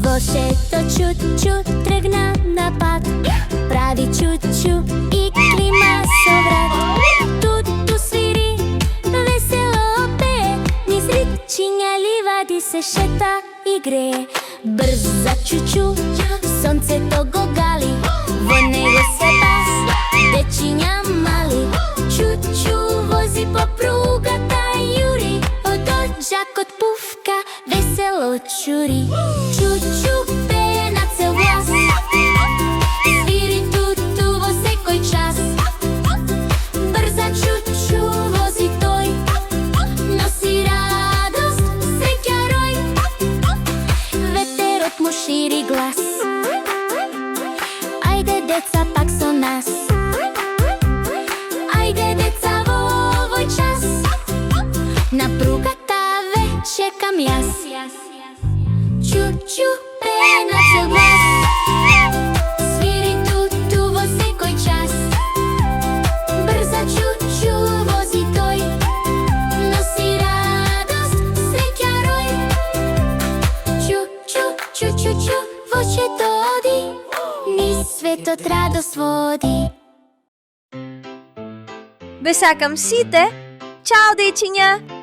Вошето чу-чу тргна на пат, прави чу-чу и клима со врат. Туту свири, весело пее, низ ричиња ливади се шета и грее. Брза чу-чу, сонцето го гали, во него се бас, дечиња мали. Чу-чу вози по пругата јури, од оџакот пуфка весело чури. Чу-чу пее на цел глас, свири туту во секој час. Брза чу-чу вози тој, носи радост, среќа рој. Ветерот му шири глас, ајде деца пак со нас. Ајде деца во овој час, на пругата ве чекам јас. Чу-чу пее на цел глас, свири туту во секој час. Брза чу-чу вози тој, носи радост, среќа рој. Чу-чу, чу-чу-чу, вошето оди, низ светот радост води. Ве сакам сите. Чао, дечиња!